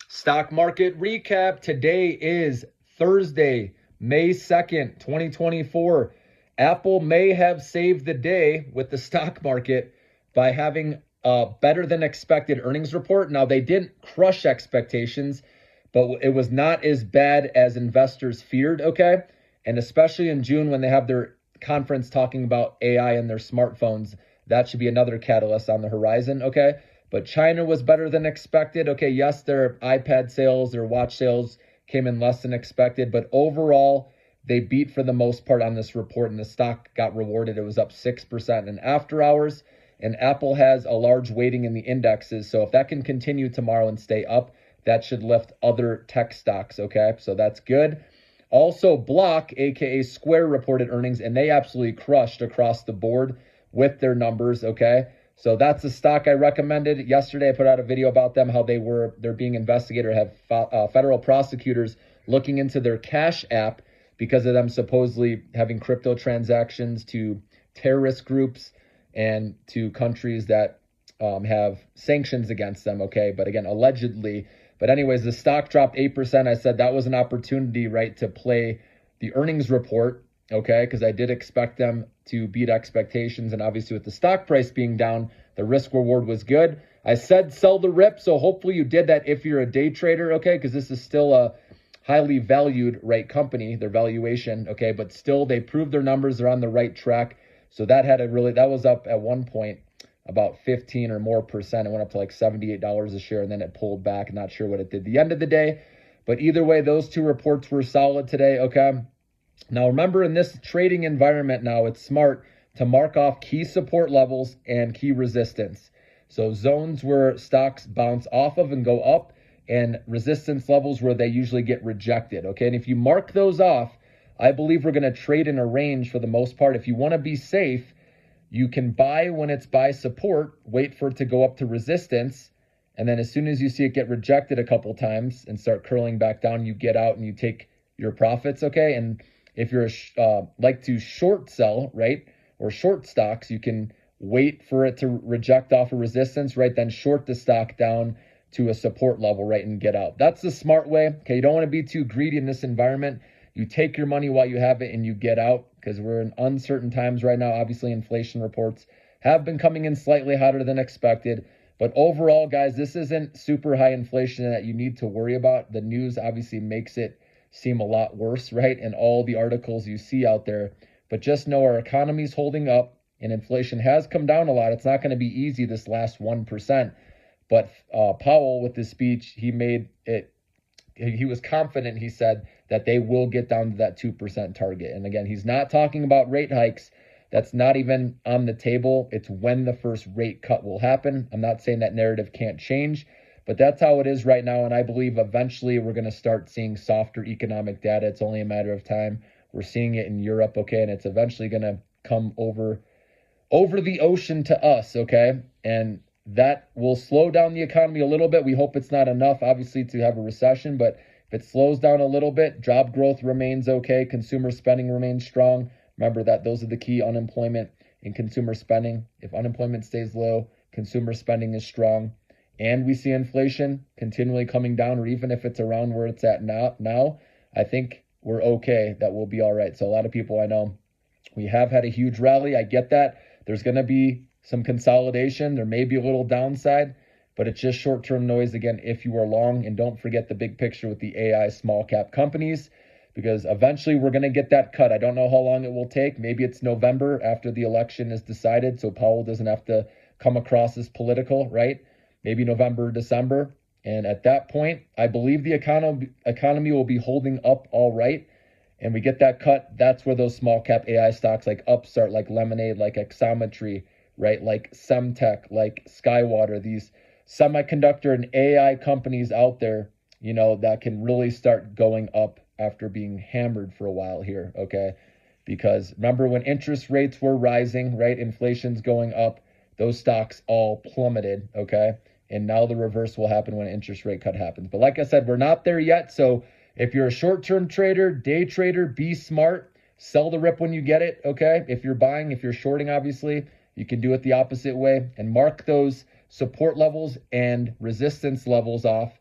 Stock market recap. Today is Thursday, May 2nd, 2024. Apple may have saved the day with the stock market by having a better than expected earnings report. Now, they didn't crush expectations, but it was not as bad as investors feared, okay? And especially in June when they have their conference talking about AI and their smartphones, that should be another catalyst on the horizon, okay? But China was better than expected. Okay, yes, their iPad sales, their watch sales came in less than expected, but overall, they beat for the most part on this report, and the stock got rewarded. It was up 6% in after hours, and Apple has a large weighting in the indexes. So if that can continue tomorrow and stay up, that should lift other tech stocks, okay? So that's good. Also, Block, aka Square, reported earnings, and they absolutely crushed across the board with their numbers, okay? So that's the stock I recommended. Yesterday, I put out a video about them, how they're being investigated, have federal prosecutors looking into their Cash App because of them supposedly having crypto transactions to terrorist groups and to countries that have sanctions against them, okay? But again, allegedly. But anyways, the stock dropped 8%. I said that was an opportunity, right, to play the earnings report, okay? Because I did expect them to beat expectations. And obviously with the stock price being down, the risk reward was good. I said sell the rip. So hopefully you did that if you're a day trader, okay? Because this is still a highly valued, right, company, their valuation, okay? But still they proved their numbers. They're on the right track. So that was up at one point about 15 or more percent. It went up to like $78 a share, and then it pulled back. Not sure what it did the end of the day. But either way, those two reports were solid today, okay? Now, remember, in this trading environment now, it's smart to mark off key support levels and key resistance. So zones where stocks bounce off of and go up, and resistance levels where they usually get rejected, okay? And if you mark those off, I believe we're going to trade in a range for the most part. If you want to be safe, you can buy when it's by support, wait for it to go up to resistance, and then as soon as you see it get rejected a couple times and start curling back down, you get out and you take your profits, okay? And if you're like to short sell, right, or short stocks, you can wait for it to reject off a resistance, right, then short the stock down to a support level, right, and get out. That's the smart way, okay? You don't want to be too greedy in this environment. You take your money while you have it and you get out, because we're in uncertain times right now. Obviously, inflation reports have been coming in slightly hotter than expected. But overall, guys, this isn't super high inflation that you need to worry about. The news obviously makes it seem a lot worse, right? And all the articles you see out there. But just know our economy's holding up and inflation has come down a lot. It's not going to be easy this last 1%. But Powell, with his speech, he was confident, he said, that they will get down to that 2% target. And again, he's not talking about rate hikes. That's not even on the table. It's when the first rate cut will happen. I'm not saying that narrative can't change, but that's how it is right now. And I believe eventually we're going to start seeing softer economic data. It's only a matter of time. We're seeing it in Europe, okay? And it's eventually going to come over the ocean to us, okay? And that will slow down the economy a little bit. We hope it's not enough, obviously, to have a recession, but if it slows down a little bit, job growth remains okay, consumer spending remains strong. Remember that those are the key: unemployment and consumer spending. If unemployment stays low, consumer spending is strong, and we see inflation continually coming down, or even if it's around where it's at now, I think we're okay. That will be all right. So a lot of people I know, we have had a huge rally. I get that. There's going to be some consolidation. There may be a little downside, but it's just short-term noise again if you are long. And don't forget the big picture with the AI small cap companies, because eventually we're going to get that cut. I don't know how long it will take. Maybe it's November after the election is decided, so Powell doesn't have to come across as political, right? Maybe November, December. And at that point, I believe the economy will be holding up all right. And we get that cut. That's where those small cap AI stocks like Upstart, like Lemonade, like Exometry, right, like Semtech, like Skywater, these semiconductor and AI companies out there, that can really start going up after being hammered for a while here, okay? Because remember when interest rates were rising, right, inflation's going up, those stocks all plummeted, okay? And now the reverse will happen when an interest rate cut happens. But like I said, we're not there yet. So if you're a short-term trader, day trader, be smart. Sell the rip when you get it, okay? If you're buying, if you're shorting, obviously, you can do it the opposite way and mark those support levels and resistance levels off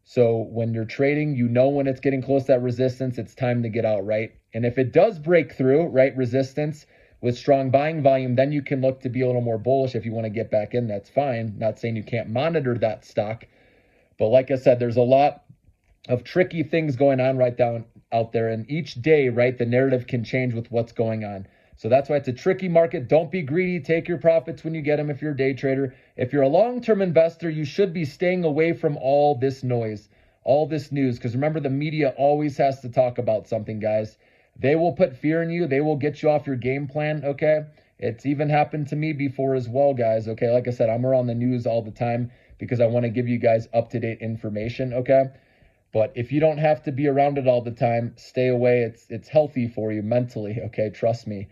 So when you're trading, you know when it's getting close to that resistance, it's time to get out, right? And if it does break through, right, resistance with strong buying volume, then you can look to be a little more bullish. If you want to get back in, that's fine. Not saying you can't monitor that stock. But like I said, there's a lot of tricky things going on right down out there. And each day, right, the narrative can change with what's going on. So that's why it's a tricky market. Don't be greedy. Take your profits when you get them if you're a day trader. If you're a long-term investor, you should be staying away from all this noise, all this news. Because remember, the media always has to talk about something, guys. They will put fear in you. They will get you off your game plan, okay? It's even happened to me before as well, guys, okay? Like I said, I'm around the news all the time because I want to give you guys up-to-date information, okay? But if you don't have to be around it all the time, stay away. It's healthy for you mentally, okay? Trust me.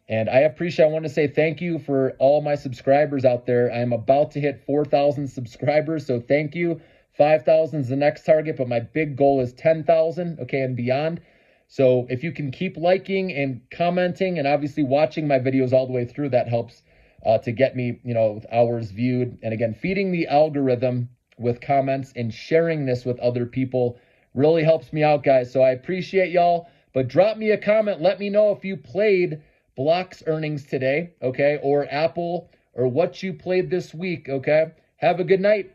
And I want to say thank you for all my subscribers out there. I'm about to hit 4,000 subscribers, so thank you. 5,000 is the next target, but my big goal is 10,000, okay, and beyond. So if you can keep liking and commenting and obviously watching my videos all the way through, that helps to get me, with hours viewed. And again, feeding the algorithm with comments and sharing this with other people really helps me out, guys. So I appreciate y'all, but drop me a comment. Let me know if you played Block's earnings today, okay, or Apple, or what you played this week, okay? Have a good night.